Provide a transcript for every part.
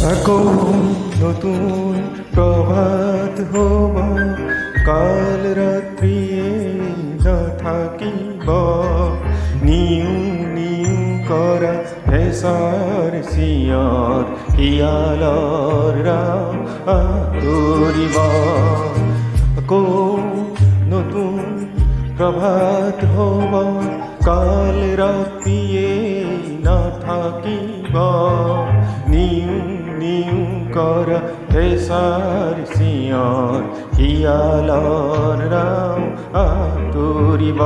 আকৌ নতুন প্ৰভাত হ'ব, কাল ৰাত্ৰিয়ে নাথাকিব। নিউ নিউ কৰা হেঁচাৰ চিঞৰ, শিয়ালৰ ৰাও আঁতৰিব। আকৌ নতুন প্ৰভাত হ'ব, কাল ৰাতিয়ে নাথাকিব। নিউ নিউ কৰা হেঁচাৰ চিঞৰ, শিয়ালৰ ৰাও আঁতৰিব।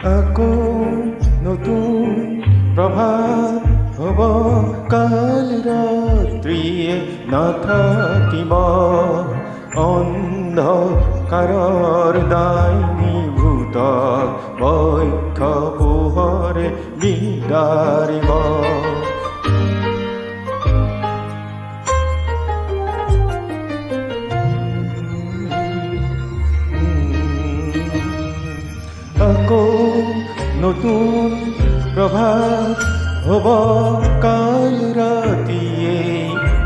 আকৌ নতুন প্ৰভাত হ'ব, কাল ৰাত্ৰিয়ে নাথাকিব। অন্ধকাৰৰ দায়িভূত বক্ষ পোহৰে বিদাৰিব। আকৌ নতুন প্ৰভাত হ'ব, কাল ৰাতিয়ে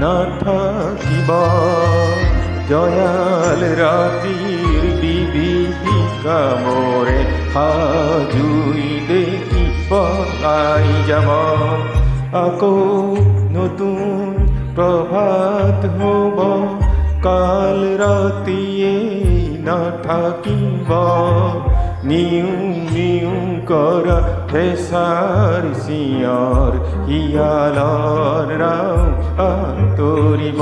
নাথাকিব। জয়াল ৰাতিৰ বিভীষিকা মোৰে সাজুই দেখি পলাই যাব। আকৌ নতুন প্ৰভাত হ'ব, কাল ৰাতিয়ে নাথাকিব। নিউ নিউ কৰা হেঁচাৰ চিঞৰ, শিয়ালৰ ৰাও আঁতৰিব।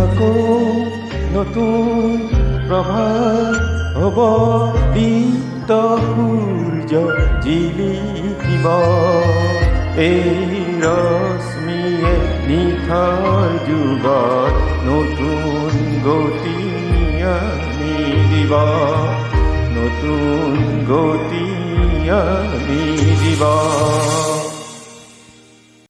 আকৌ নতুন প্ৰভাত হ'ব, দীপ্ত সূৰ্য জিলিকিব। এই ৰশ্মিয়ে নিশাৰ যুগত নতুন গতি আনি দিব, নতুন গতি আনি দিব।